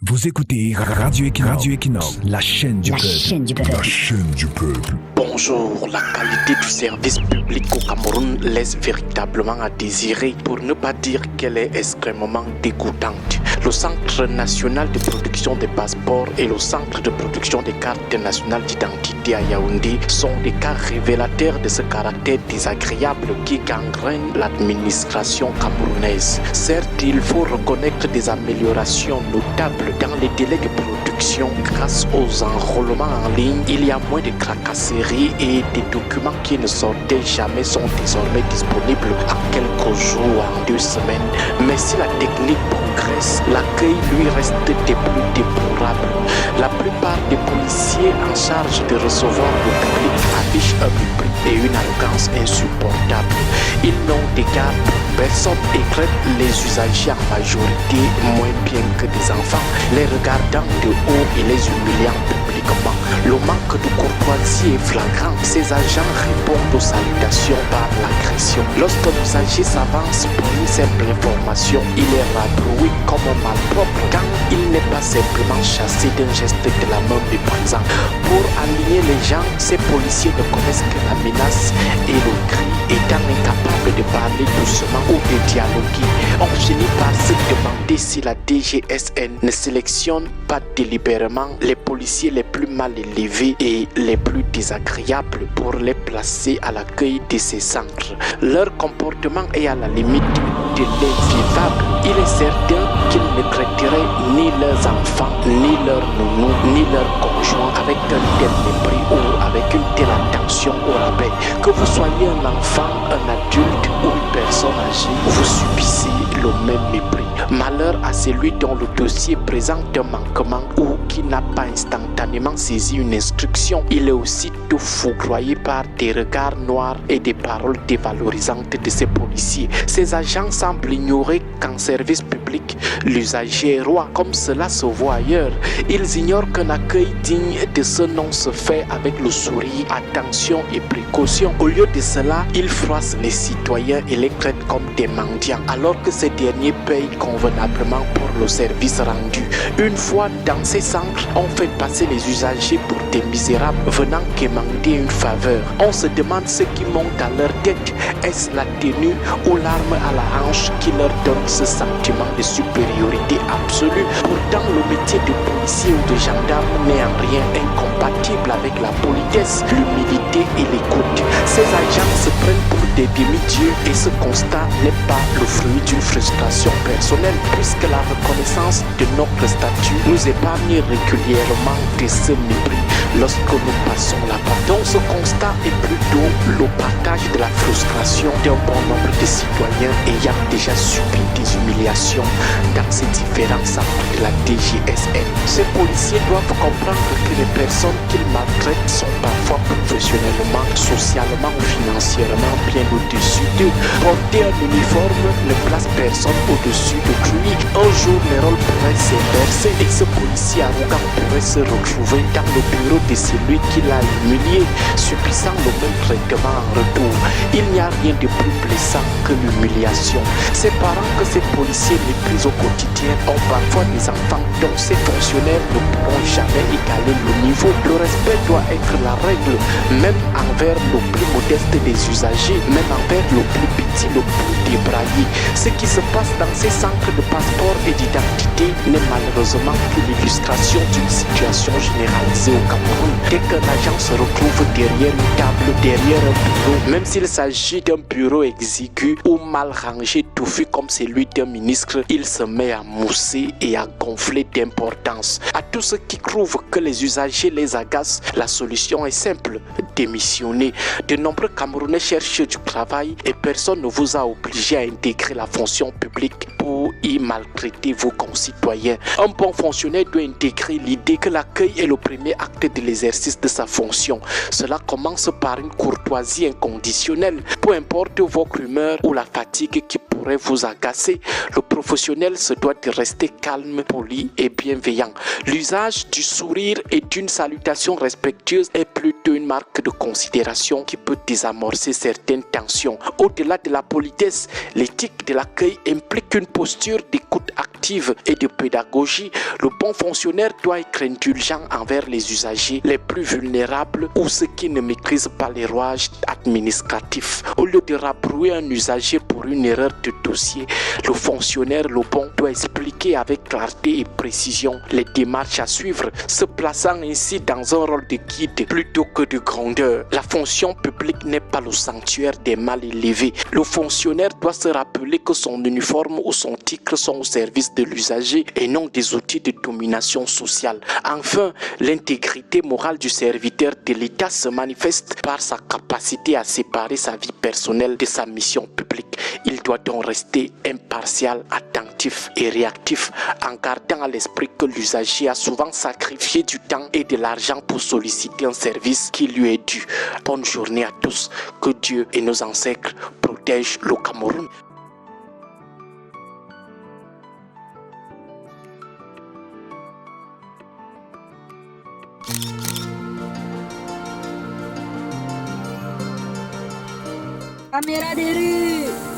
Vous écoutez Radio Equinox, la chaîne du peuple. La chaîne du peuple. Bonjour, la qualité du service public au Cameroun laisse véritablement à désirer, pour ne pas dire qu'elle est extrêmement dégoûtante. Le Centre national de production des passeports et le Centre de production des cartes nationales d'identité à Yaoundé sont des cas révélateurs de ce caractère désagréable qui gangrène l'administration camerounaise. Certes, il faut reconnaître des améliorations notables dans les délais de production grâce aux enrôlements en ligne. Il y a moins de tracasseries et des documents qui ne sortaient jamais sont désormais disponibles en quelques jours ou en 2 semaines. Mais si la technique progresse, l'accueil lui reste des plus déplorables. La plupart des policiers en charge de recevoir le public affichent un mépris et une arrogance insupportable. Ils n'ont d'égard pour personne et traitent les usagers en majorité moins bien que des enfants, les regardant de haut et les humiliant publiquement. Le manque de courtoisie est flagrant. Ces agents répondent aux salutations par l'agression. Lorsque l'usager s'avance pour une simple information, il est rabroué comme un malpropre quand il n'est pas simplement chassé d'un geste de la main méprisant. Pour aligner les gens, ces policiers ne connaissent que la menace et le cri. Étant incapables de parler doucement ou de dialoguer, on finit par se demander si la DGSN ne sélectionne pas délibérément les policiers les plus mal élevés et les plus désagréables pour les placer à l'accueil de ces centres. Leur comportement est à la limite de l'invivable. Il est certain qu'ils ne traiteraient ni leurs enfants, ni leurs nounous, ni leurs conjoints avec un tel mépris ou avec une telle attention au rabais. Que vous soyez un enfant, un adulte ou une personne âgée, vous subissez le même mépris. Malheur à celui dont le dossier présente un manquement ou qui n'a pas instantanément saisi une instruction. Il est aussitôt foudroyé par des regards noirs et des paroles dévalorisantes de ces policiers. Ces agents semblent ignorer qu'en service public, l'usager est roi, comme cela se voit ailleurs. Ils ignorent qu'un accueil digne de ce nom se fait avec le sourire, attention et précaution. Au lieu de cela, ils froissent les citoyens et les traitent comme des mendiants, alors que ces derniers payent convenablement pour le service rendu. Une fois dans ces centres, on fait passer les usagers pour des misérables venant quémander une faveur. On se demande ce qui monte à leur tête. Est-ce la tenue ou l'arme à la hanche qui leur donne ce sentiment de supériorité absolue? Pourtant, le métier de policier ou de gendarme n'est en rien incompatible avec la politesse, l'humilité et l'écoute. Ces agents se prennent pour des demi-dieux et ce constat n'est pas le fruit d'une frustration personnelle, puisque la reconnaissance de notre statut nous épargne régulièrement de ce mépris lorsque nous passons là-bas. Donc ce constat est plutôt le partage de la frustration d'un bon nombre de citoyens ayant déjà subi des humiliations dans ces différents centres de la DGSN. Ces policiers doivent comprendre que les personnes qu'ils maltraitent sont parfois professionnellement, socialement ou financièrement bien au-dessus d'eux. Porter un uniforme ne place personne au-dessus d'autrui. Un jour, les rôles pourraient s'inverser et ce policier arrogant pourrait se retrouver dans le bureau de celui qui l'a humilié, subissant le même traitement en retour. Il n'y a rien de plus blessant que l'humiliation. Ces parents que ces policiers méprisent au quotidien ont parfois des enfants dont ces fonctionnaires ne pourront jamais égaler le niveau. Le respect doit être la règle, même envers le plus modeste des usagers, même envers le plus petit, le plus débraillé. Ce qui se passe dans ces centres de passeport et d'identité n'est malheureusement que l'illustration d'une situation généralisée au Cameroun. Dès qu'un agent se retrouve derrière une table, derrière un bureau, même s'il s'agit d'un bureau exigu ou mal rangé, touffu comme celui d'un ministre, il se met à mousser et à gonfler d'importance. À tout ce qui prouve que les usagers les agacent, la solution est simple: démissionner. De nombreux Camerounais cherchent du travail et personne ne vous a obligé à intégrer la fonction publique pour y maltraiter vos concitoyens. Un bon fonctionnaire doit intégrer l'idée que l'accueil est le premier acte de l'exercice de sa fonction. Cela commence par une courtoisie inconditionnelle. Peu importe votre humeur ou la fatigue qui pourrait vous agacer, le professionnel se doit de rester calme, poli et bienveillant. L'usage du sourire et d'une salutation respectueuse est plutôt une marque manque de considération qui peut désamorcer certaines tensions. Au-delà de la politesse, l'éthique de l'accueil implique une posture d'écoute active et de pédagogie. Le bon fonctionnaire doit être indulgent envers les usagers les plus vulnérables ou ceux qui ne maîtrisent pas les rouages administratifs. Au lieu de rabrouer un usager pour une erreur de dossier, le fonctionnaire, le bon, doit expliquer avec clarté et précision les démarches à suivre, se plaçant ainsi dans un rôle de guide plutôt que de grandeur. La fonction publique n'est pas le sanctuaire des mal élevés. Le fonctionnaire doit se rappeler que son uniforme ou son titre sont au service de l'usager et non des outils de domination sociale. Enfin, l'intégrité morale du serviteur de l'État se manifeste par sa capacité à séparer sa vie personnelle de sa mission publique. Il doit donc rester impartial, attentif et réactif en gardant à l'esprit que l'usager a souvent sacrifié du temps et de l'argent pour solliciter un service qui lui est dû. Bonne journée à tous. Que Dieu et nos ancêtres protègent le Cameroun. Caméra des rues.